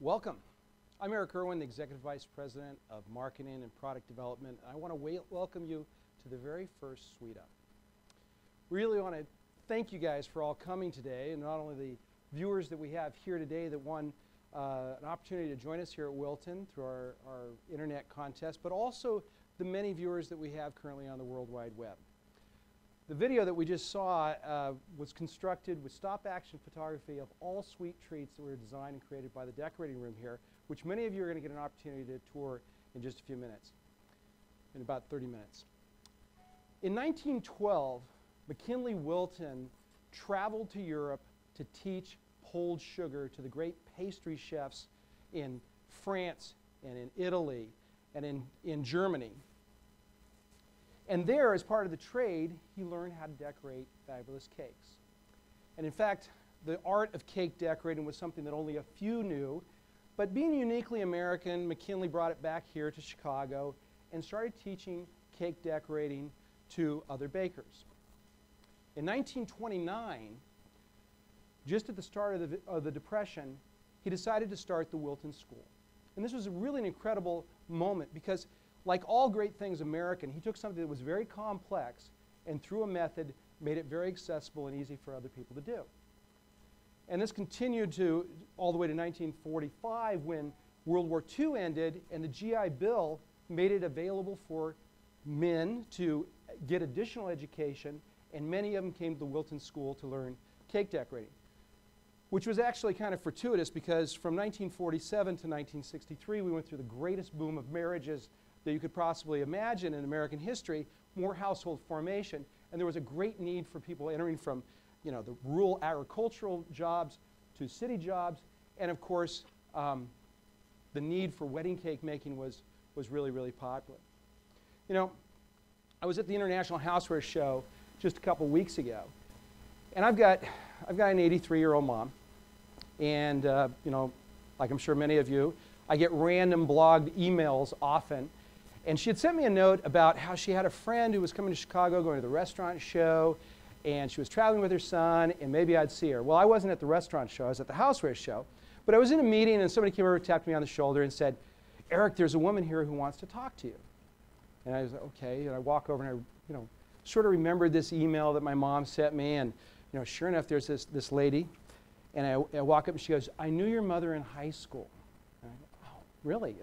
Welcome. I'm Eric Irwin, the Executive Vice President of Marketing and Product Development. I want to welcome you to the very first Sweet-Up. We really want to thank you guys for all coming today, and not only the viewers that we have here today that won an opportunity to join us here at Wilton through our internet contest, but also the many viewers that we have currently on the World Wide Web. The video that we just saw was constructed with stop-action photography of all sweet treats that were designed and created by the decorating room here, which many of you are going to get an opportunity to tour in just a few minutes, in about 30 minutes. In 1912, McKinley Wilton traveled to Europe to teach pulled sugar to the great pastry chefs in France and in Italy and in Germany. And there, as part of the trade, he learned how to decorate fabulous cakes. And in fact, the art of cake decorating was something that only a few knew. But being uniquely American, McKinley brought it back here to Chicago and started teaching cake decorating to other bakers. In 1929, just at the start of the Depression, he decided to start the Wilton School. And this was really an incredible moment because, like all great things American, he took something that was very complex and through a method made it very accessible and easy for other people to do. And this continued to all the way to 1945 when World War II ended and the GI Bill made it available for men to get additional education, and many of them came to the Wilton School to learn cake decorating, which was actually kind of fortuitous because from 1947 to 1963 we went through the greatest boom of marriages that you could possibly imagine in American history, more household formation, and there was a great need for people entering from, you know, the rural agricultural jobs to city jobs, and of course, the need for wedding cake making was really, really popular. You know, I was at the International Houseware Show just a couple weeks ago, and I've got an 83-year-old mom, and you know, like I'm sure many of you, I get random blogged emails often. And she had sent me a note about how she had a friend who was coming to Chicago, going to the restaurant show, and she was traveling with her son, and maybe I'd see her. Well, I wasn't at the restaurant show, I was at the houseware show. But I was in a meeting, and somebody came over, tapped me on the shoulder, and said, "Eric, there's a woman here who wants to talk to you." And I was like, okay, and I walk over, and I, you know, sort of remembered this email that my mom sent me, and, you know, sure enough, there's this lady, and I walk up, and she goes, "I knew your mother in high school." And I go, "Oh, really?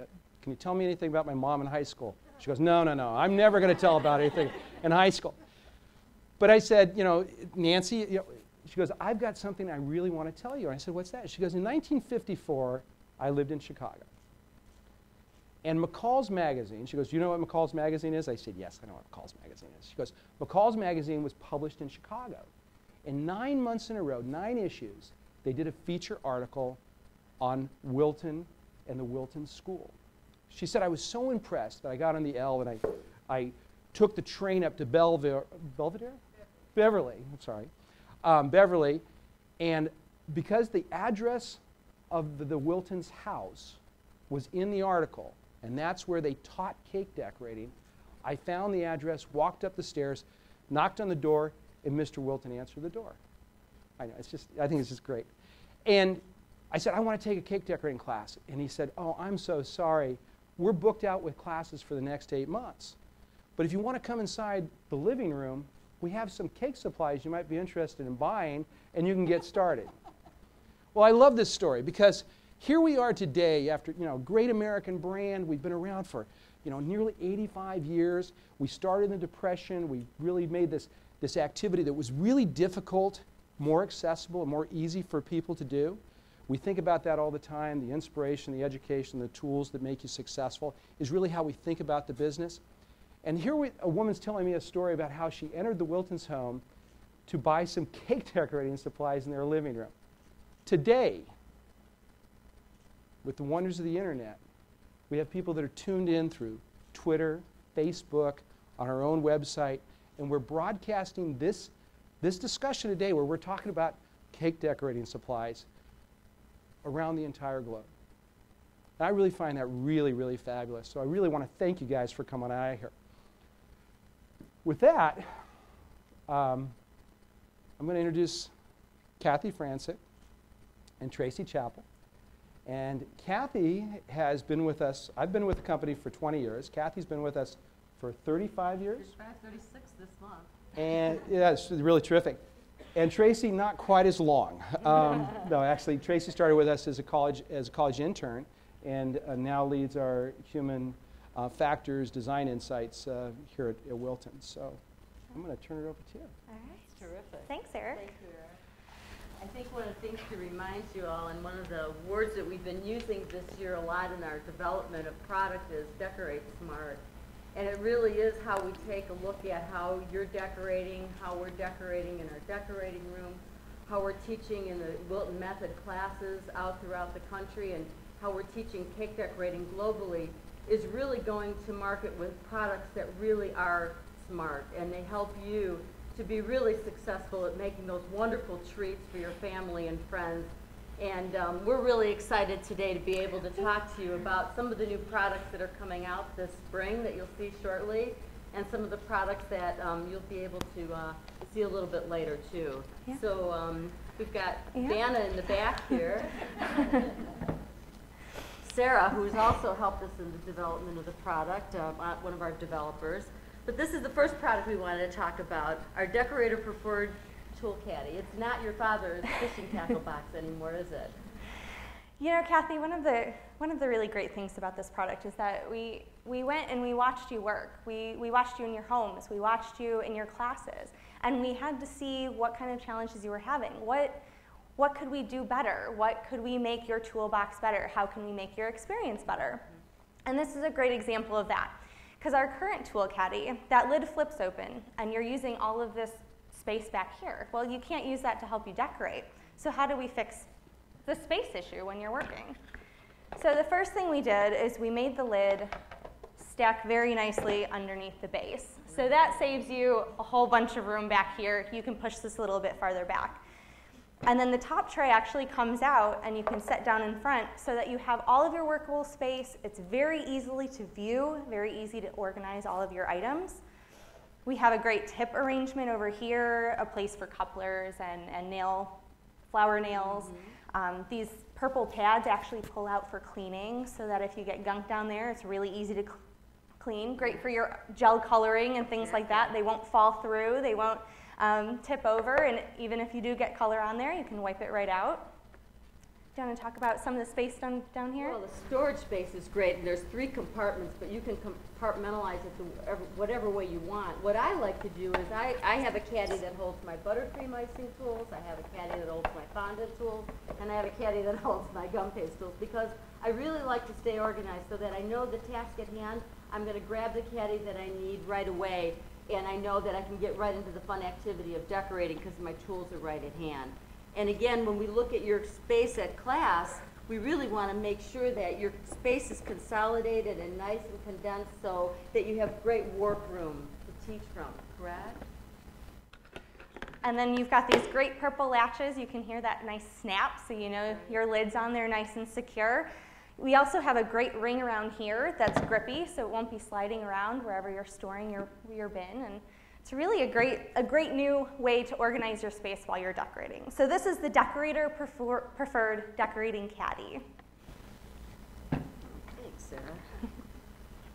Can you tell me anything about my mom in high school?" She goes, no, I'm never going to tell about anything in high school. But I said, you know, Nancy, you know, she goes, "I've got something I really want to tell you." And I said, "What's that?" She goes, "In 1954, I lived in Chicago. And McCall's Magazine," she goes, "Do you know what McCall's Magazine is?" I said, "Yes, I know what McCall's Magazine is." She goes, "McCall's Magazine was published in Chicago. And 9 months in a row, 9 issues, they did a feature article on Wilton and the Wilton School." She said, "I was so impressed that I got on the L and I took the train up to Belvedere? Beverly, I'm sorry. Beverly, and because the address of the Wilton's house was in the article, and that's where they taught cake decorating, I found the address, walked up the stairs, knocked on the door, and Mr. Wilton answered the door. I know, I think it's just great. And I said, I want to take a cake decorating class. And he said, oh, I'm so sorry. We're booked out with classes for the next 8 months. But if you want to come inside the living room, we have some cake supplies you might be interested in buying, and you can get started. Well, I love this story because here we are today after, great American brand. We've been around for, nearly 85 years. We started in the Depression. We really made this activity that was really difficult, more accessible, and more easy for people to do. We think about that all the time. The inspiration, the education, the tools that make you successful is really how we think about the business. And here a woman's telling me a story about how she entered the Wiltons' home to buy some cake decorating supplies in their living room. Today, with the wonders of the internet, we have people that are tuned in through Twitter, Facebook, on our own website, and we're broadcasting this discussion today where we're talking about cake decorating supplies around the entire globe. And I really find that really, really fabulous. So I really want to thank you guys for coming out here. With that, I'm going to introduce Kathy Francis and Tracy Chappell. And Kathy has been with us. I've been with the company for 20 years. Kathy's been with us for 35 years. 36 this month. And yeah, it's really terrific. And Tracy, not quite as long. No, actually, Tracy started with us as a college intern, and now leads our human factors design insights here at Wilton. So I'm going to turn it over to you. All right. That's terrific. Thanks, Eric. Thank you, Eric. I think one of the things to remind you all, and one of the words that we've been using this year a lot in our development of product is decorate smart. And it really is how we take a look at how you're decorating, how we're decorating in our decorating room, how we're teaching in the Wilton Method classes out throughout the country, and how we're teaching cake decorating globally is really going to market with products that really are smart, and they help you to be really successful at making those wonderful treats for your family and friends. And we're really excited today to be able to talk to you about some of the new products that are coming out this spring that you'll see shortly, and some of the products that you'll be able to see a little bit later too. Yeah. So we've got Dana in the back here. Sarah, who's also helped us in the development of the product, one of our developers. But this is the first product we wanted to talk about, our decorator preferred tool caddy. It's not your father's fishing tackle box anymore, is it? You know, Kathy, one of the really great things about this product is that we went and we watched you work. We watched you in your homes. We watched you in your classes. And we had to see what kind of challenges you were having. What could we do better? What could we make your toolbox better? How can we make your experience better? And this is a great example of that. Because our current tool caddy, that lid flips open, and you're using all of this space back here. Well, you can't use that to help you decorate. So how do we fix the space issue when you're working? So the first thing we did is we made the lid stack very nicely underneath the base. So that saves you a whole bunch of room back here. You can push this a little bit farther back. And then the top tray actually comes out, and you can set down in front so that you have all of your workable space. It's very easily to view, very easy to organize all of your items. We have a great tip arrangement over here, a place for couplers and flower nails. These purple pads actually pull out for cleaning so that if you get gunk down there, it's really easy to clean. Great for your gel coloring and things like that. They won't fall through. They won't tip over, and even if you do get color on there, you can wipe it right out. Do you want to talk about some of the space down here? Well, the storage space is great, and there's 3 compartments, but you can compartmentalize it to whatever way you want. What I like to do is I have a caddy that holds my Buttercream icing tools, I have a caddy that holds my fondant tools, and I have a caddy that holds my gum paste tools, because I really like to stay organized so that I know the task at hand. I'm going to grab the caddy that I need right away, and I know that I can get right into the fun activity of decorating because my tools are right at hand. And again, when we look at your space at class, we really want to make sure that your space is consolidated and nice and condensed so that you have great work room teach from, correct? And then you've got these great purple latches. You can hear that nice snap, so you know your lid's on there nice and secure. We also have a great ring around here that's grippy, so it won't be sliding around wherever you're storing your bin. And it's really a great new way to organize your space while you're decorating. So this is the decorator preferred decorating caddy. Thanks, Sarah.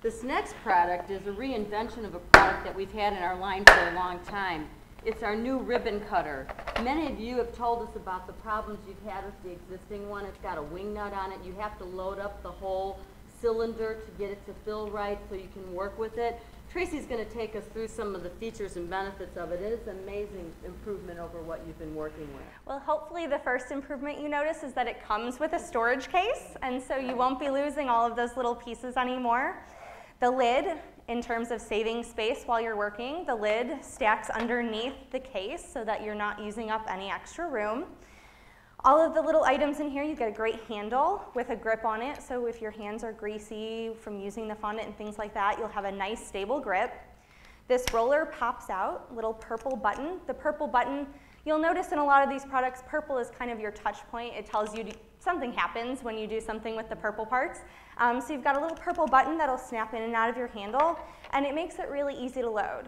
This next product is a reinvention of a product that we've had in our line for a long time. It's our new ribbon cutter. Many of you have told us about the problems you've had with the existing one. It's got a wing nut on it. You have to load up the whole cylinder to get it to fill right so you can work with it. Tracy's going to take us through some of the features and benefits of it. It is an amazing improvement over what you've been working with. Well, hopefully the first improvement you notice is that it comes with a storage case, and so you won't be losing all of those little pieces anymore. The lid, in terms of saving space while you're working, the lid stacks underneath the case so that you're not using up any extra room. All of the little items in here, you get a great handle with a grip on it, so if your hands are greasy from using the fondant and things like that, you'll have a nice stable grip. This roller pops out, little purple button. The purple button, you'll notice in a lot of these products, purple is kind of your touch point. It tells you something happens when you do something with the purple parts. So you've got a little purple button that'll snap in and out of your handle, and it makes it really easy to load.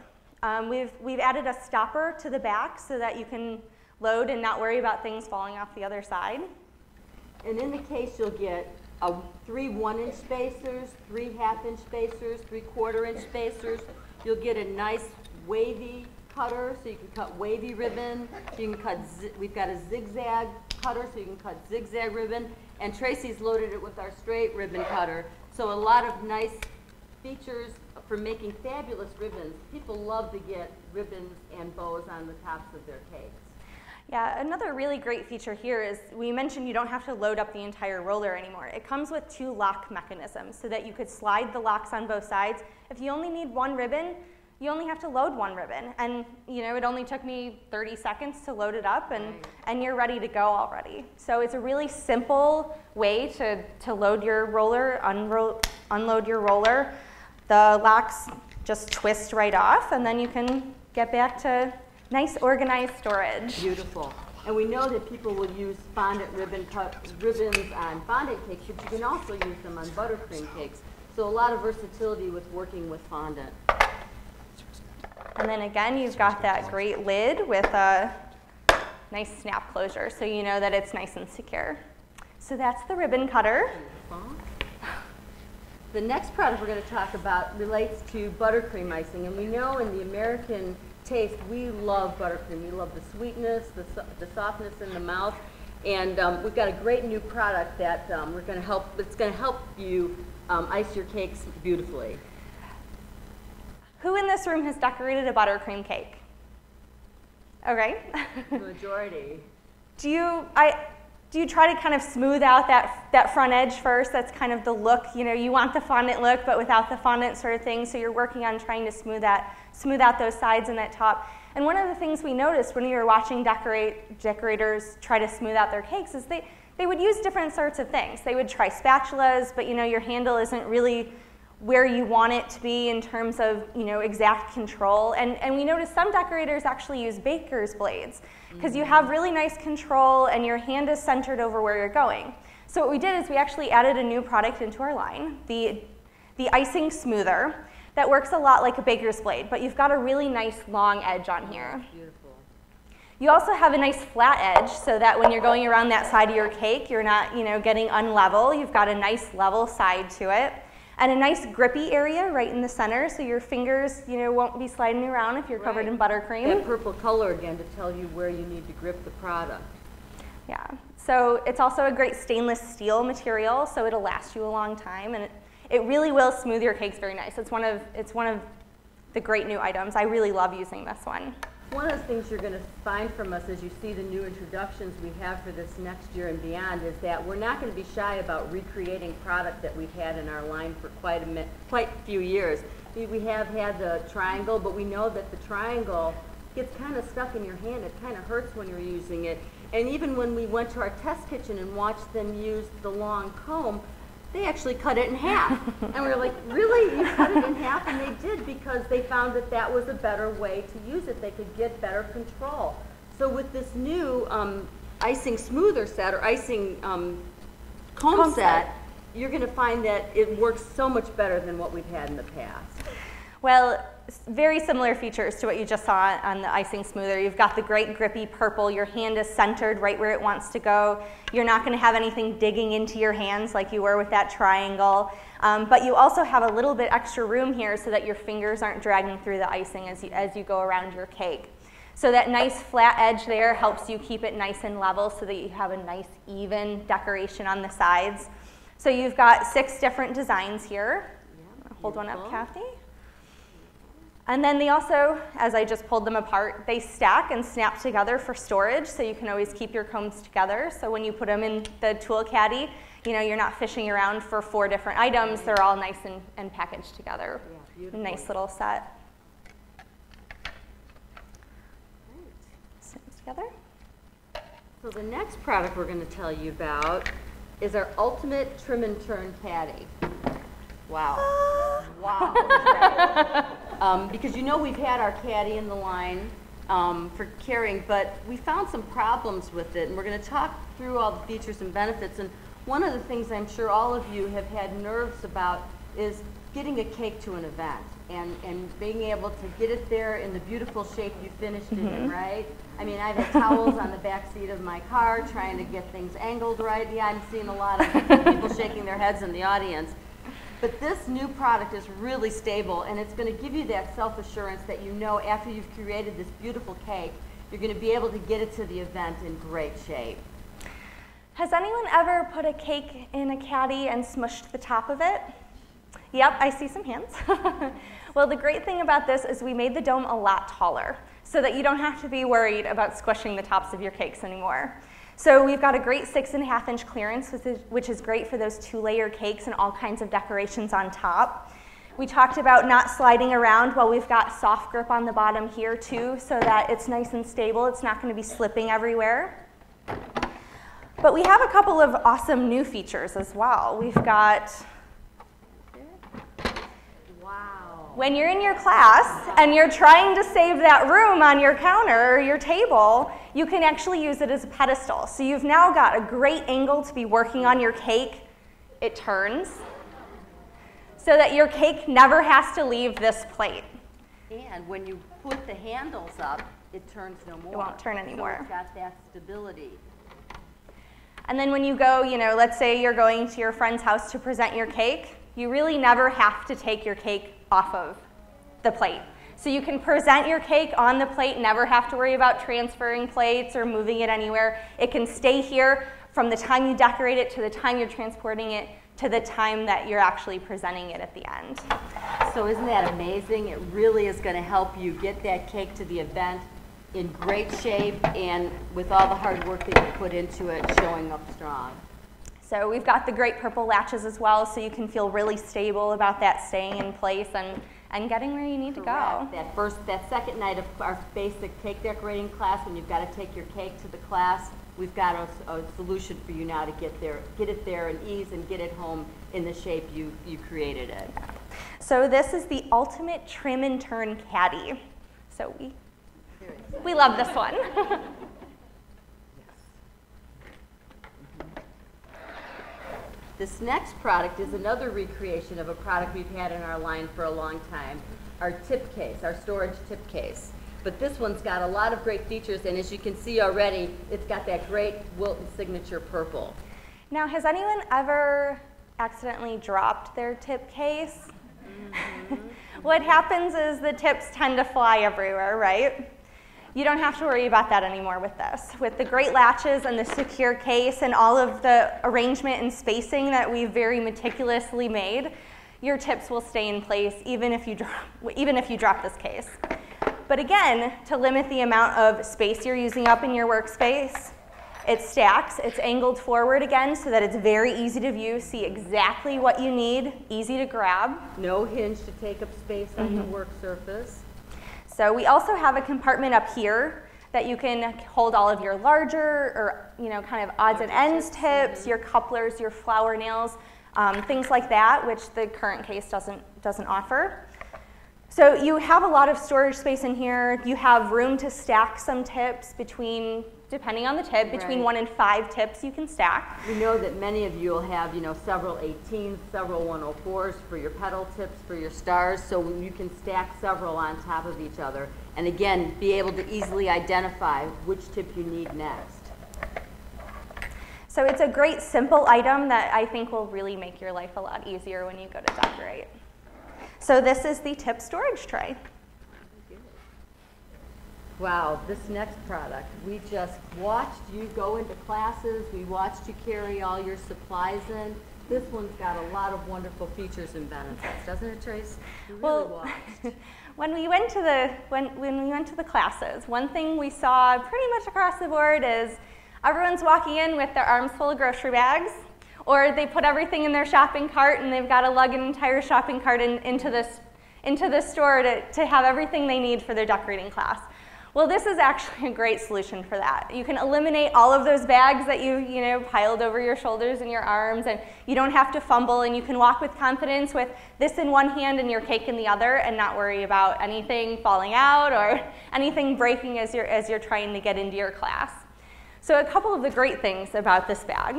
We've added a stopper to the back so that you can load and not worry about things falling off the other side. And in the case, you'll get 3 1-inch spacers, 3 1/2-inch spacers, 3/4-inch spacers. You'll get a nice wavy cutter, so you can cut wavy ribbon. You can cut. We've got a zigzag cutter, so you can cut zigzag ribbon. And Tracy's loaded it with our straight ribbon cutter. So a lot of nice features for making fabulous ribbons. People love to get ribbons and bows on the tops of their cakes. Yeah, another really great feature here is we mentioned you don't have to load up the entire roller anymore. It comes with 2 lock mechanisms so that you could slide the locks on both sides. If you only need 1 ribbon, you only have to load 1 ribbon. And you know, it only took me 30 seconds to load it up, and you're ready to go already. So it's a really simple way to load your roller, unload your roller. The locks just twist right off, and then you can get back to nice organized storage. Beautiful. And we know that people will use fondant ribbons on fondant cakes, but you can also use them on buttercream cakes. So a lot of versatility with working with fondant. And then again, you've got that great lid with a nice snap closure, so you know that it's nice and secure. So that's the ribbon cutter. The next product we're going to talk about relates to buttercream icing. And we know in the American taste, we love buttercream. We love the sweetness, the softness in the mouth. And we've got a great new product that it's going to help you ice your cakes beautifully. Who in this room has decorated a buttercream cake? Okay. The majority. Do you try to kind of smooth out that front edge first? That's kind of the look. You know, you want the fondant look, but without the fondant sort of thing. So you're working on trying to smooth out those sides and that top. And one of the things we noticed when we were watching decorators try to smooth out their cakes is they would use different sorts of things. They would try spatulas, but you know, your handle isn't really where you want it to be in terms of, you know, exact control. And we noticed some decorators actually use baker's blades because you have really nice control and your hand is centered over where you're going. So what we did is we actually added a new product into our line, the icing smoother, that works a lot like a baker's blade, but you've got a really nice long edge on here. Beautiful. You also have a nice flat edge so that when you're going around that side of your cake, you're not, you know, getting unlevel. You've got a nice level side to it. And a nice grippy area right in the center, so your fingers, you know, won't be sliding around if you're covered in buttercream. That purple color again to tell you where you need to grip the product. Yeah. So it's also a great stainless steel material, so it'll last you a long time, and it really will smooth your cakes very nice. It's one of the great new items. I really love using this one. One of the things you're going to find from us as you see the new introductions we have for this next year and beyond is that we're not going to be shy about recreating product that we've had in our line for quite a few years. We have had the triangle, but we know that the triangle gets kind of stuck in your hand. It kind of hurts when you're using it. And even when we went to our test kitchen and watched them use the long comb, they actually cut it in half. And we were like, really? You cut it in half? And they did, because they found that that was a better way to use it. They could get better control. So with this new icing smoother set, or icing comb set, you're going to find that it works so much better than what we've had in the past. Well, very similar features to what you just saw on the icing smoother. You've got the great grippy purple. Your hand is centered right where it wants to go. You're not going to have anything digging into your hands like you were with that triangle. But you also have a little bit extra room here so that your fingers aren't dragging through the icing as you go around your cake. So that nice flat edge there helps you keep it nice and level so that you have a nice even decoration on the sides. So you've got 6 different designs here. Yeah, hold one up, Kathy. And then they also, as I just pulled them apart, they stack and snap together for storage, so you can always keep your combs together. So when you put them in the tool caddy, you know, you're not fishing around for 4 different items. They're all nice and packaged together. Yeah, nice little set. Snap together. So the next product we're going to tell you about is our ultimate trim and turn caddy. Wow. Wow. Because you know we've had our caddy in the line for carrying, but we found some problems with it, and we're going to talk through all the features and benefits. And one of the things I'm sure all of you have had nerves about is getting a cake to an event and being able to get it there in the beautiful shape you finished it in, right? I mean, I've had towels on the back seat of my car trying to get things angled right. Yeah, I'm seeing a lot of people shaking their heads in the audience. But this new product is really stable, and it's going to give you that self-assurance that you know after you've created this beautiful cake, you're going to be able to get it to the event in great shape. Has anyone ever put a cake in a caddy and smushed the top of it? Yep, I see some hands. Well, the great thing about this is we made the dome a lot taller so that you don't have to be worried about squishing the tops of your cakes anymore. So we've got a great 6.5-inch clearance, which is great for those 2-layer cakes and all kinds of decorations on top. We talked about not sliding around. Well, we've got soft grip on the bottom here too, so that it's nice and stable. It's not going to be slipping everywhere. But we have a couple of awesome new features as well. We've got, when you're in your class and you're trying to save that room on your counter or your table, you can actually use it as a pedestal. So you've now got a great angle to be working on your cake. It turns so that your cake never has to leave this plate. And when you put the handles up, it turns no more. It won't turn anymore. So it's got that stability. And then when you go, you know, let's say you're going to your friend's house to present your cake, you really never have to take your cake off of the plate. So you can present your cake on the plate, never have to worry about transferring plates or moving it anywhere. It can stay here from the time you decorate it to the time you're transporting it to the time that you're actually presenting it at the end. So isn't that amazing? It really is going to help you get that cake to the event in great shape and with all the hard work that you put into it showing up strong. So we've got the great purple latches as well, so you can feel really stable about that staying in place and getting where you need to go. That second night of our basic cake decorating class, when you've got to take your cake to the class, we've got a solution for you now to get it there in ease and get it home in the shape you created it. So this is the ultimate trim and turn caddy. So we love this one. This next product is another recreation of a product we've had in our line for a long time, our tip case, our storage tip case. But this one's got a lot of great features, and as you can see already, it's got that great Wilton signature purple. Now, has anyone ever accidentally dropped their tip case? What happens is the tips tend to fly everywhere, right? You don't have to worry about that anymore with this. With the great latches and the secure case and all of the arrangement and spacing that we've very meticulously made, your tips will stay in place even if you drop this case. But again, to limit the amount of space you're using up in your workspace, it stacks, it's angled forward again so that it's very easy to view, see exactly what you need, easy to grab. No hinge to take up space on your work surface. So we also have a compartment up here that you can hold all of your larger or kind of odds and ends tips, your couplers, your flower nails. things like that, which the current case doesn't offer. So you have a lot of storage space in here. You have room to stack some tips between, depending on the tip, between 1 and 5 tips you can stack. We know that many of you will have, several 18s, several 104s for your petal tips, for your stars, so you can stack several on top of each other. And again, be able to easily identify which tip you need next. So it's a great, simple item that I think will really make your life a lot easier when you go to decorate. So this is the tip storage tray. Wow, this next product, we just watched you go into classes, we watched you carry all your supplies in. This one's got a lot of wonderful features and benefits, doesn't it, Trace? We really watched. When we went to the classes, one thing we saw pretty much across the board is everyone's walking in with their arms full of grocery bags, or they put everything in their shopping cart and they've got to lug an entire shopping cart into the store to have everything they need for their decorating class. Well, this is actually a great solution for that. You can eliminate all of those bags that you piled over your shoulders and your arms, and you don't have to fumble, and you can walk with confidence with this in one hand and your cake in the other and not worry about anything falling out or anything breaking as you're trying to get into your class. So a couple of the great things about this bag.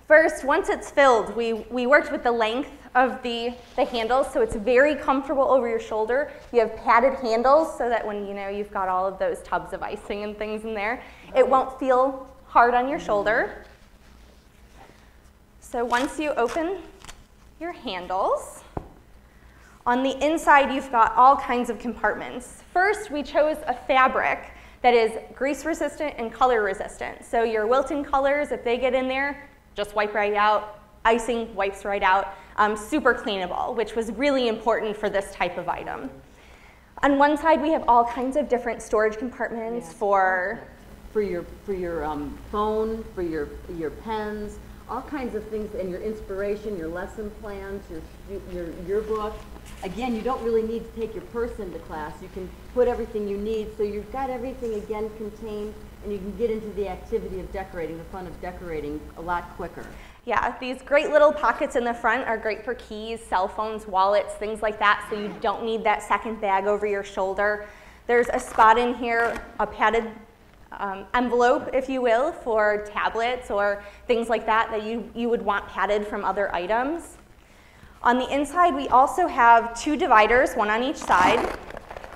First, once it's filled, we worked with the length of the handles, so it's very comfortable over your shoulder. You have padded handles so that when you've got all of those tubs of icing and things in there, it won't feel hard on your shoulder. So once you open your handles, on the inside you've got all kinds of compartments. First, we chose a fabric that is grease resistant and color resistant. So your Wilton colors, if they get in there, just wipe right out. Icing wipes right out. Super cleanable, which was really important for this type of item. On one side, we have all kinds of different storage compartments for your phone, for your pens, all kinds of things, and your inspiration, your lesson plans, your yearbook. Again, you don't really need to take your purse into class. You can put everything you need, so you've got everything again contained, and you can get into the activity of decorating, the fun of decorating, a lot quicker. Yeah, these great little pockets in the front are great for keys, cell phones, wallets, things like that, so you don't need that second bag over your shoulder. There's a spot in here, a padded envelope, if you will, for tablets or things like that you would want padded from other items. On the inside, we also have 2 dividers, one on each side,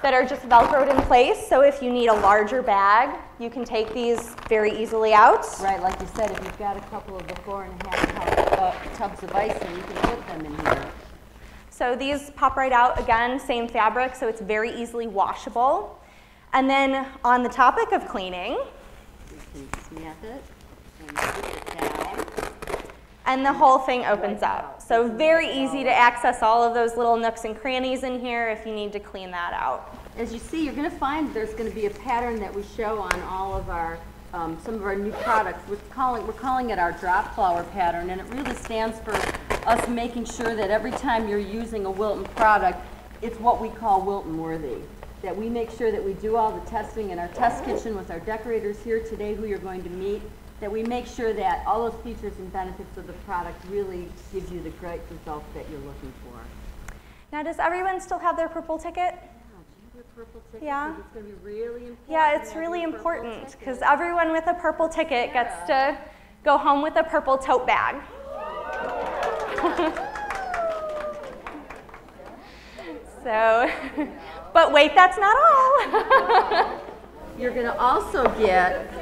that are just Velcroed in place, so if you need a larger bag, you can take these very easily out. Right, like you said, if you've got a couple of the 4.5 tubs of icing, you can put them in here. So these pop right out, again, same fabric, so it's very easily washable. And then on the topic of cleaning, you can snap it and put it down. And the whole thing opens up. So very easy to access all of those little nooks and crannies in here if you need to clean that out. As you see, you're going to find there's going to be a pattern that we show on all of our, some of our new products. We're calling it our drop flower pattern, and it really stands for us making sure that every time you're using a Wilton product, it's what we call Wilton worthy. That we make sure that we do all the testing in our test kitchen with our decorators here today who you're going to meet, that we make sure that all those features and benefits of the product really gives you the great result that you're looking for. Now, does everyone still have their purple ticket? Purple ticket, yeah. it's going to be really important. Yeah, it's really important because everyone with a purple ticket gets to go home with a purple tote bag. So, but wait, that's not all. You're going to also get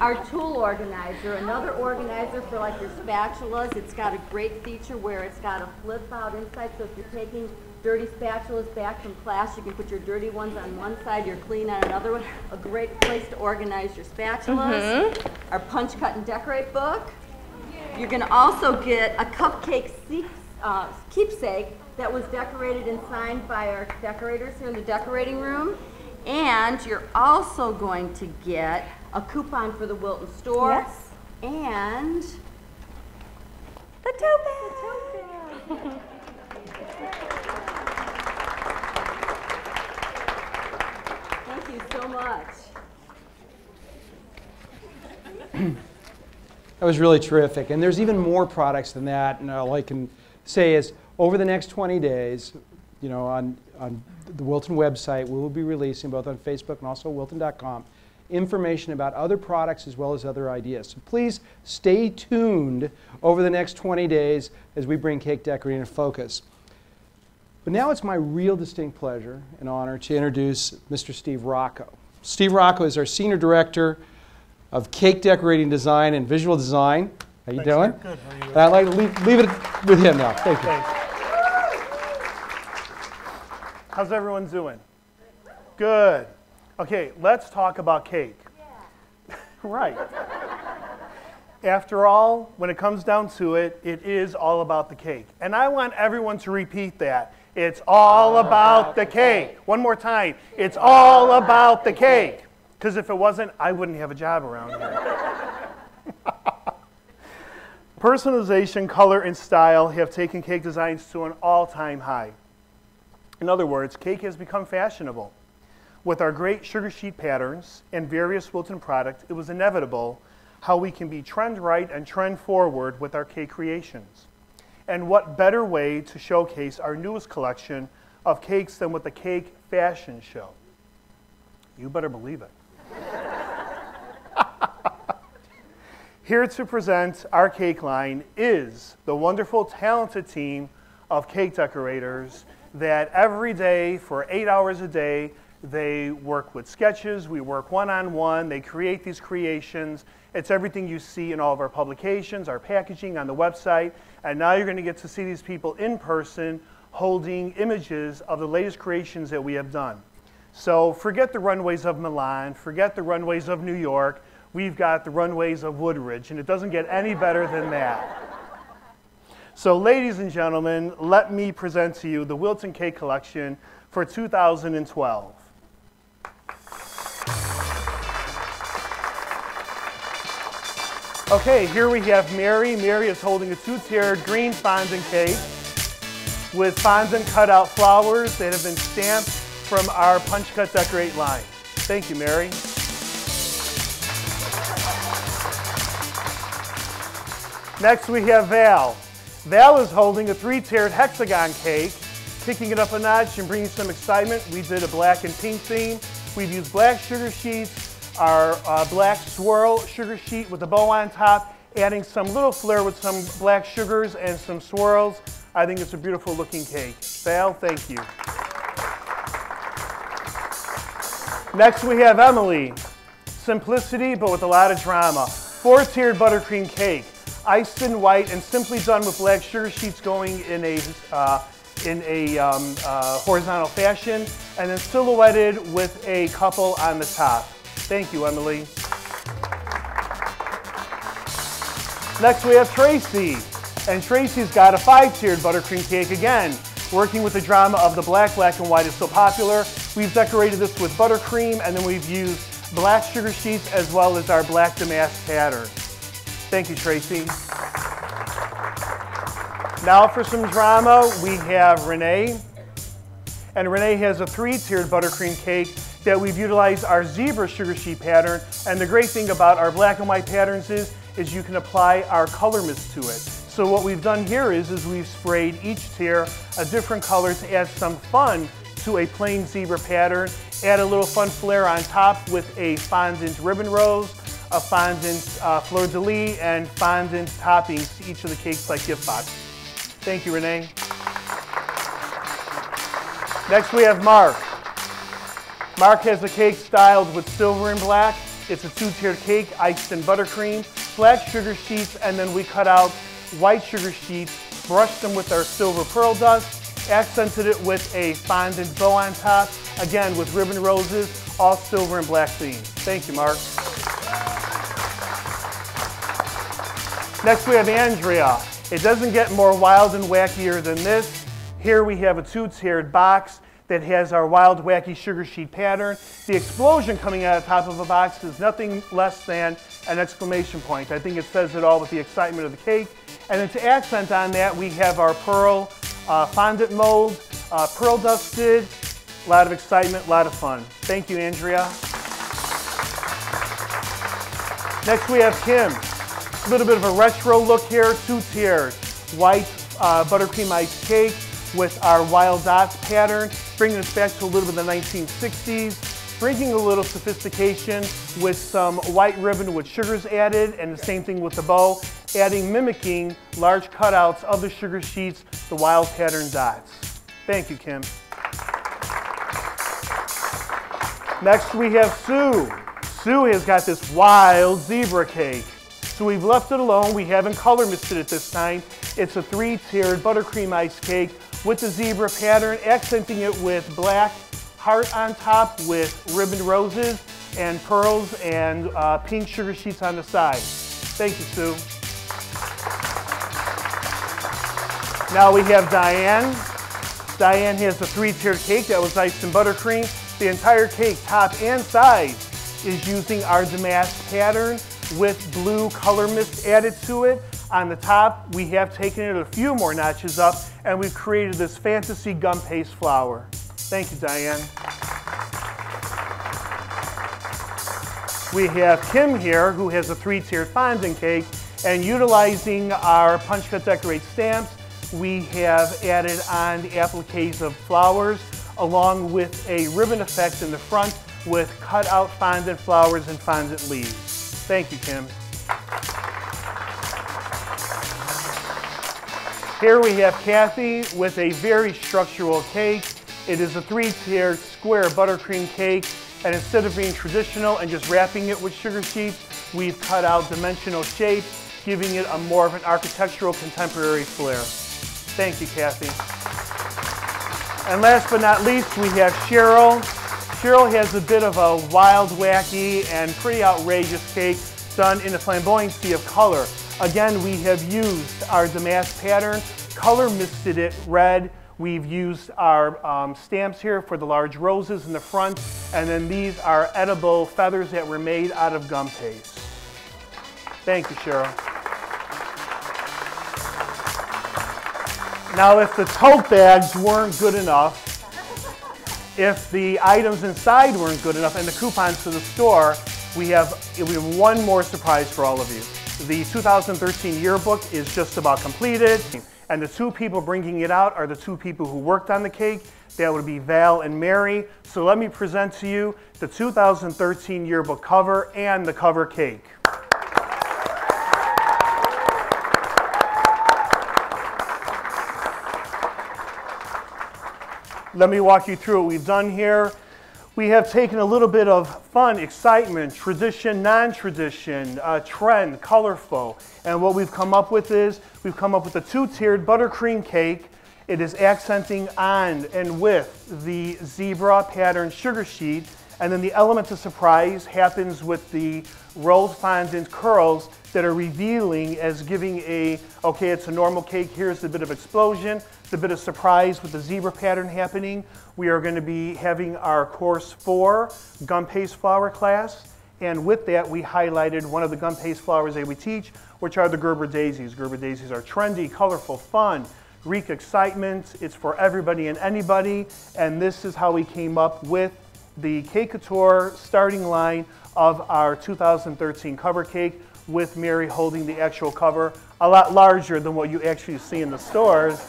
our tool organizer, another organizer for like your spatulas. It's got a great feature where it's got a flip out inside, so if you're taking dirty spatulas back from class, you can put your dirty ones on one side, your clean on another one. A great place to organize your spatulas. Our punch, cut, and decorate book. You're going to also get a cupcake keepsake that was decorated and signed by our decorators here in the decorating room. And you're also going to get a coupon for the Wilton store. Yes. And the tote bag. Thank you so much. That was really terrific. And there's even more products than that. And all I can say is, over the next 20 days, you know, on the Wilton website, we will be releasing, both on Facebook and also wilton.com, information about other products as well as other ideas. So please stay tuned over the next 20 days as we bring cake decorating into focus. But now it's my real distinct pleasure and honor to introduce Mr. Steve Rocco. Steve Rocco is our Senior Director of Cake Decorating Design and Visual Design. How you doing? Good. How are you? And I'd like to leave it with him now. Thank you. Thanks. How's everyone doing? Good. Okay, let's talk about cake. Yeah. Right. After all, when it comes down to it, it is all about the cake. And I want everyone to repeat that. It's all about the cake. One more time. It's all about the cake. Because if it wasn't, I wouldn't have a job around here. Personalization, color, and style have taken cake designs to an all-time high. In other words, cake has become fashionable. With our great sugar sheet patterns and various Wilton products, it was inevitable how we can be trend right and trend forward with our cake creations. And what better way to showcase our newest collection of cakes than with the Cake Fashion Show? You better believe it. Here to present our cake line is the wonderful, talented team of cake decorators that every day for 8 hours a day, they work with sketches, we work one-on-one, they create these creations. It's everything you see in all of our publications, our packaging on the website, and now you're going to get to see these people in person holding images of the latest creations that we have done. So forget the runways of Milan, forget the runways of New York, we've got the runways of Woodridge, and it doesn't get any better than that. So ladies and gentlemen, let me present to you the Wilton Cake Collection for 2012. Okay, here we have Mary. Mary is holding a two-tiered green fondant cake with fondant cut-out flowers that have been stamped from our Punch Cut Decorate line. Thank you, Mary. Next we have Val. Val is holding a three-tiered hexagon cake, picking it up a notch and bringing some excitement. We did a black and pink theme. We've used black sugar sheets, our black swirl sugar sheet with a bow on top, adding some little flair with some black sugars and some swirls. I think it's a beautiful looking cake. Val, thank you. Next we have Emily. Simplicity, but with a lot of drama. Four-tiered buttercream cake. Iced in white and simply done with black sugar sheets going in a horizontal fashion, and then silhouetted with a couple on the top. Thank you, Emily. Next we have Tracy, and Tracy's got a five-tiered buttercream cake again, working with the drama of the black and white is so popular. We've decorated this with buttercream, and then we've used black sugar sheets as well as our black damask pattern. Thank you, Tracy. Now for some drama, we have Renee. And Renee has a three-tiered buttercream cake that we've utilized our zebra sugar sheet pattern. And the great thing about our black and white patterns is you can apply our color mist to it. So what we've done here is we've sprayed each tier a different color to add some fun to a plain zebra pattern. Add a little fun flair on top with a fondant ribbon rose, a fondant fleur-de-lis, and fondant toppings to each of the cakes like gift boxes. Thank you, Renee. Next we have Mark. Mark has a cake styled with silver and black. It's a two-tiered cake, iced in buttercream, black sugar sheets, and then we cut out white sugar sheets, brushed them with our silver pearl dust, accented it with a fondant bow on top, again with ribbon roses, all silver and black theme. Thank you, Mark. Next we have Andrea. It doesn't get more wild and wackier than this. Here we have a two-tiered box that has our wild, wacky sugar sheet pattern. The explosion coming out of the top of a box is nothing less than an exclamation point. I think it says it all with the excitement of the cake. And then to accent on that, we have our pearl fondant mold, pearl dusted, a lot of excitement, a lot of fun. Thank you, Andrea. Next we have Kim. A little bit of a retro look here, two-tiered white buttercream iced cake with our wild dots pattern, bringing us back to a little bit of the 1960s, bringing a little sophistication with some white ribbon with sugars added, and the same thing with the bow, mimicking large cutouts of the sugar sheets, the wild pattern dots. Thank you, Kim. Next we have Sue. Sue has got this wild zebra cake. So we've left it alone. We haven't color misted it this time. It's a three-tiered buttercream ice cake with the zebra pattern, accenting it with black heart on top with ribboned roses and pearls and pink sugar sheets on the side. Thank you, Sue. Now we have Diane. Diane has a three-tiered cake that was iced in buttercream. The entire cake, top and sides, is using our damask pattern with blue color mist added to it. On the top, we have taken it a few more notches up, and we've created this fantasy gum paste flower. Thank you, Diane. We have Kim here, who has a three-tiered fondant cake, and utilizing our Punch Cut Decorate stamps, we have added on the appliques of flowers, along with a ribbon effect in the front with cut-out fondant flowers and fondant leaves. Thank you, Kim. Here we have Kathy with a very structural cake. It is a three-tiered square buttercream cake, and instead of being traditional and just wrapping it with sugar sheets, we've cut out dimensional shapes, giving it a more of an architectural contemporary flair. Thank you, Kathy. And last but not least, we have Cheryl. Cheryl has a bit of a wild, wacky, and pretty outrageous cake done in a flamboyancy of color. Again, we have used our damask pattern, color misted it red. We've used our stamps here for the large roses in the front, and then these are edible feathers that were made out of gum paste. Thank you, Cheryl. Now, if the tote bags weren't good enough, if the items inside weren't good enough, and the coupons to the store, we have one more surprise for all of you. The 2013 yearbook is just about completed, and the two people bringing it out are the two people who worked on the cake. That would be Val and Mary. So let me present to you the 2013 yearbook cover and the cover cake. Let me walk you through what we've done here. We have taken a little bit of fun, excitement, tradition, non-tradition, trend, colorful. And what we've come up with is, we've come up with a two-tiered buttercream cake. It is accenting on and with the zebra pattern sugar sheet. And then the element of surprise happens with the rolled fondant curls that are revealing as giving a, okay, it's a normal cake, here's a bit of explosion, the bit of surprise with the zebra pattern happening. We are going to be having our course 4 gum paste flower class, and with that we highlighted one of the gum paste flowers that we teach, which are the Gerber daisies. Gerber daisies are trendy, colorful, fun, Greek excitement. It's for everybody and anybody, and this is how we came up with the Cake Couture starting line of our 2013 cover cake, with Mary holding the actual cover, a lot larger than what you actually see in the stores.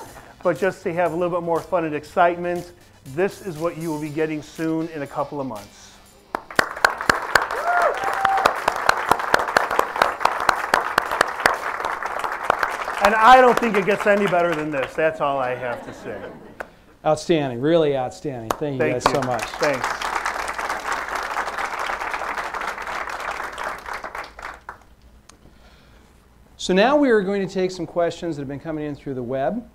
But just to have a little bit more fun and excitement, this is what you will be getting soon in a couple of months. And I don't think it gets any better than this. That's all I have to say. Outstanding, really outstanding. Thank you guys so much. Thanks. So now we are going to take some questions that have been coming in through the web.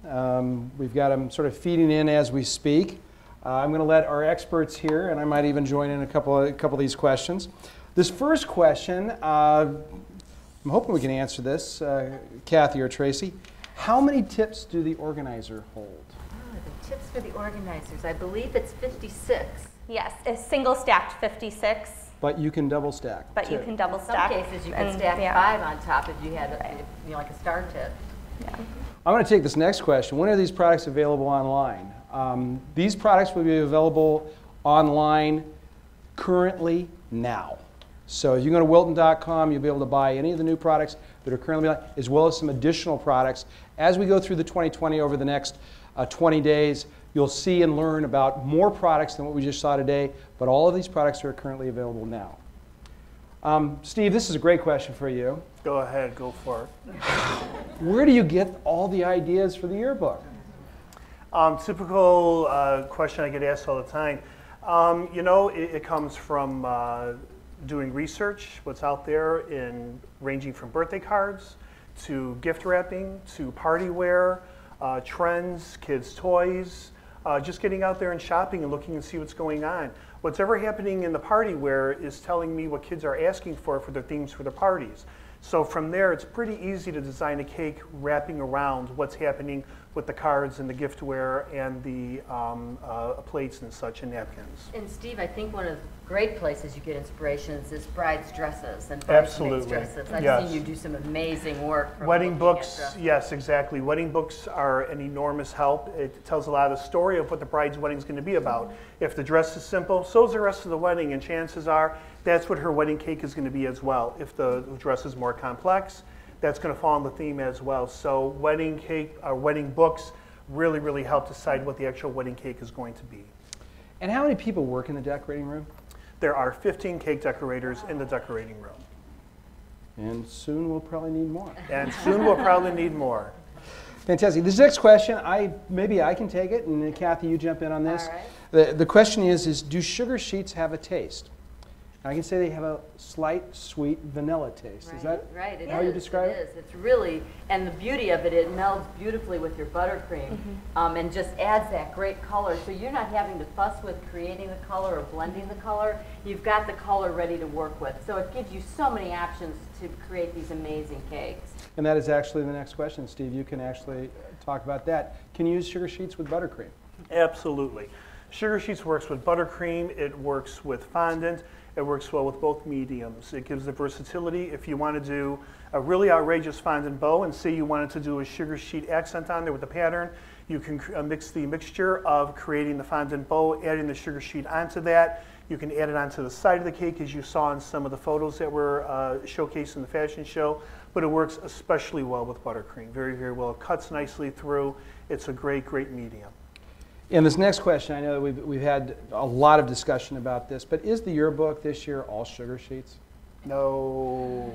We've got them sort of feeding in as we speak. I'm going to let our experts here, and I might even join in a couple of these questions. This first question, I'm hoping we can answer this, Kathy or Tracy. How many tips do the organizer hold? Oh, the tips for the organizers, I believe it's 56. Yes, a single stacked 56. But you can double stack. But you can double stack. In some cases, you can stack 5 on top if you had like a star tip. Yeah. I'm going to take this next question. When are these products available online? These products will be available online currently now. So if you go to wilton.com, you'll be able to buy any of the new products that are currently out, as well as some additional products. As we go through the 2020 over the next 20 days, you'll see and learn about more products than what we just saw today, but all of these products are currently available now. Steve, this is a great question for you. Go ahead, go for it. Where do you get all the ideas for the yearbook? Typical question I get asked all the time. You know, it comes from doing research, what's out there, ranging from birthday cards to gift wrapping to party wear, trends, kids' toys, just getting out there and shopping and looking and see what's going on. What's ever happening in the party wear is telling me what kids are asking for their themes for their parties. So from there, it's pretty easy to design a cake wrapping around what's happening with the cards and the giftware and the plates and such and napkins. And Steve, I think one of the great places you get inspirations is brides' dresses and bridesmaids' dresses. I've seen you do some amazing work. Wedding books, yes, exactly. Wedding books are an enormous help. It tells a lot of the story of what the bride's wedding is going to be about. If the dress is simple, so is the rest of the wedding, and chances are that's what her wedding cake is going to be as well. If the dress is more complex, that's going to fall in the theme as well. So wedding cake, wedding books really, really help decide what the actual wedding cake is going to be. And how many people work in the decorating room? There are 15 cake decorators in the decorating room. And soon we'll probably need more. And soon we'll probably need more. Fantastic. This next question, maybe I can take it, and then Kathy, you jump in on this. All right. The question is do sugar sheets have a taste? I can say they have a slight sweet vanilla taste. Right, Is that right. how you describe it? It is. It's really, and the beauty of it, it melds beautifully with your buttercream and just adds that great color. So you're not having to fuss with creating the color or blending the color. You've got the color ready to work with. So it gives you so many options to create these amazing cakes. And that is actually the next question, Steve. You can actually talk about that. Can you use sugar sheets with buttercream? Absolutely. Sugar sheets works with buttercream. It works with fondant. It works well with both mediums. It gives the versatility. If you want to do a really outrageous fondant bow and say you wanted to do a sugar sheet accent on there with a pattern, you can mix the mixture of creating the fondant bow, adding the sugar sheet onto that. You can add it onto the side of the cake, as you saw in some of the photos that were showcased in the fashion show, but it works especially well with buttercream. Very, very well. It cuts nicely through. It's a great, great medium. And this next question, I know we've had a lot of discussion about this, but is the yearbook this year all sugar sheets? No.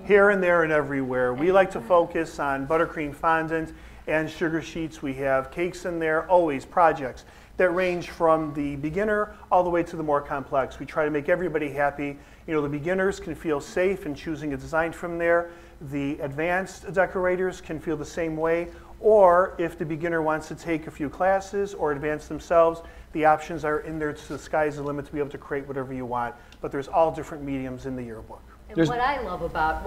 Here and there and everywhere. We like to focus on buttercream fondant and sugar sheets. We have cakes in there, always projects that range from the beginner all the way to the more complex. We try to make everybody happy. You know, the beginners can feel safe in choosing a design from there. The advanced decorators can feel the same way. Or if the beginner wants to take a few classes or advance themselves, the options are in there to the sky's the limit to be able to create whatever you want. But there's all different mediums in the yearbook. And what I love about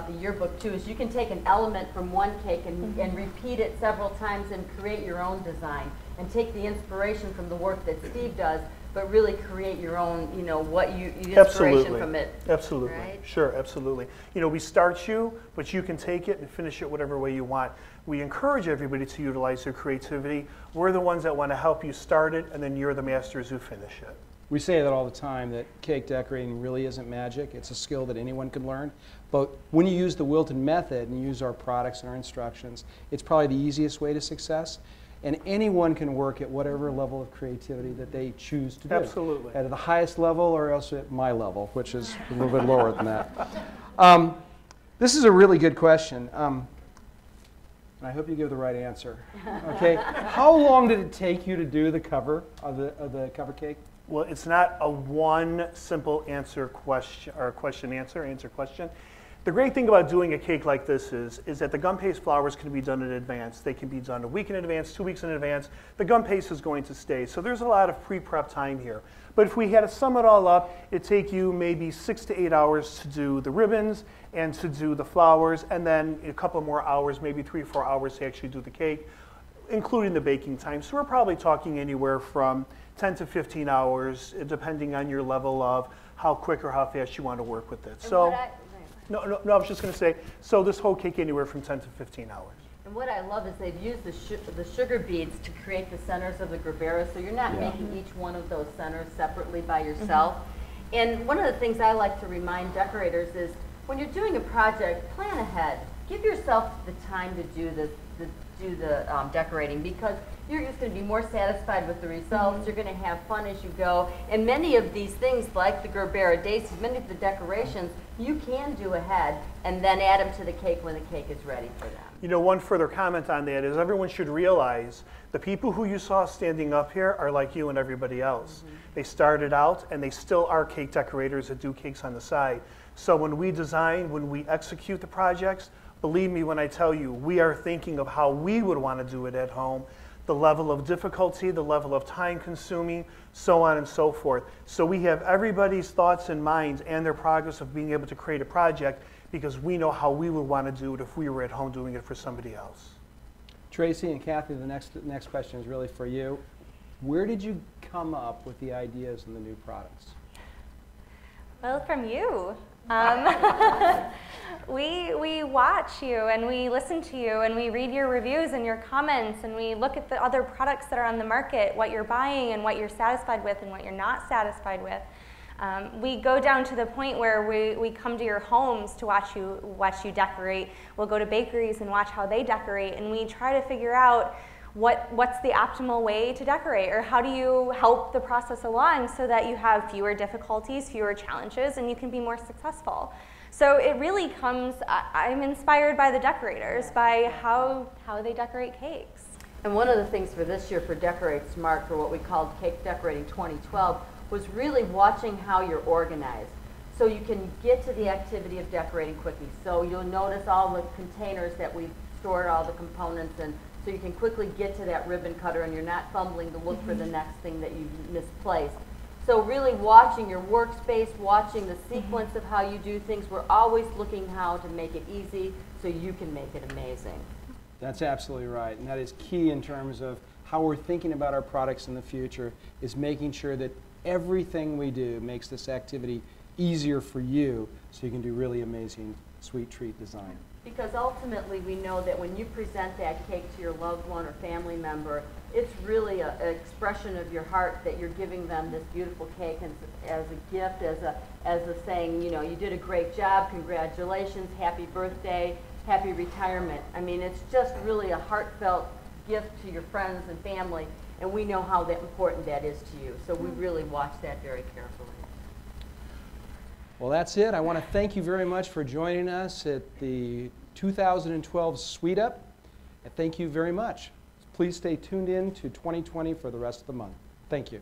the yearbook too is you can take an element from one cake and repeat it several times and create your own design and take the inspiration from the work that Steve does, but really create your own, you know, inspiration from it. Absolutely. Right? Sure, absolutely. You know, we start you, but you can take it and finish it whatever way you want. We encourage everybody to utilize their creativity. We're the ones that want to help you start it, and then you're the masters who finish it. We say that all the time, that cake decorating really isn't magic. It's a skill that anyone can learn. But when you use the Wilton method and use our products and our instructions, it's probably the easiest way to success. And anyone can work at whatever level of creativity that they choose to do. Absolutely. At the highest level or else at my level, which is a little bit lower than that. This is a really good question. And I hope you give the right answer. Okay. How long did it take you to do the cover of the cover cake? Well, it's not a one simple answer question or answer question. The great thing about doing a cake like this is that the gum paste flowers can be done in advance. They can be done a week in advance, 2 weeks in advance. The gum paste is going to stay. So there's a lot of pre-prep time here. But if we had to sum it all up, it'd take you maybe 6 to 8 hours to do the ribbons and to do the flowers, and then a couple more hours, maybe 3 or 4 hours to actually do the cake, including the baking time. So we're probably talking anywhere from 10 to 15 hours, depending on your level of how quick or how fast you want to work with it. So, no, I was just going to say, so this whole cake anywhere from 10 to 15 hours. And what I love is they've used the sugar beads to create the centers of the grabera, so you're not making each one of those centers separately by yourself. And one of the things I like to remind decorators is when you're doing a project, plan ahead. Give yourself the time to do the decorating, because you're just going to be more satisfied with the results. You're going to have fun as you go. And many of these things, like the Gerbera daisies, many of the decorations, you can do ahead and then add them to the cake when the cake is ready for them. You know, one further comment on that is everyone should realize the people who you saw standing up here are like you and everybody else. They started out and they still are cake decorators that do cakes on the side. So when we design, when we execute the projects, believe me when I tell you, we are thinking of how we would want to do it at home, the level of difficulty, the level of time consuming, so on and so forth. So we have everybody's thoughts and minds and their progress of being able to create a project, because we know how we would want to do it if we were at home doing it for somebody else. Tracy and Kathy, the next question is really for you. Where did you come up with the ideas and the new products? Well, from you. We watch you and we listen to you and we read your reviews and your comments and we look at the other products that are on the market, what you're buying and what you're satisfied with and what you're not satisfied with. We go down to the point where we come to your homes to watch you decorate. We'll go to bakeries and watch how they decorate, and we try to figure out what's the optimal way to decorate, or how do you help the process along so that you have fewer difficulties, fewer challenges, and you can be more successful. So it really comes, I'm inspired by the decorators, by how they decorate cakes. And one of the things for this year for Decorate Smart, for what we called Cake Decorating 2012, was really watching how you're organized. So you can get to the activity of decorating quickly. So you'll notice all the containers that we've stored all the components in, so you can quickly get to that ribbon cutter and you're not fumbling to look for the next thing that you've misplaced. So really watching your workspace, watching the sequence of how you do things. We're always looking how to make it easy so you can make it amazing. That's absolutely right, and that is key in terms of how we're thinking about our products in the future, is making sure that everything we do makes this activity easier for you so you can do really amazing sweet treat design. Because ultimately we know that when you present that cake to your loved one or family member, it's really an expression of your heart that you're giving them this beautiful cake and as a gift, as a saying, you know, you did a great job, congratulations, happy birthday, happy retirement. I mean, it's just really a heartfelt gift to your friends and family, and we know how important that is to you. So we really watch that very carefully. Well, that's it. I want to thank you very much for joining us at the 2012 Sweet-Up. And thank you very much. Please stay tuned in to 2020 for the rest of the month. Thank you.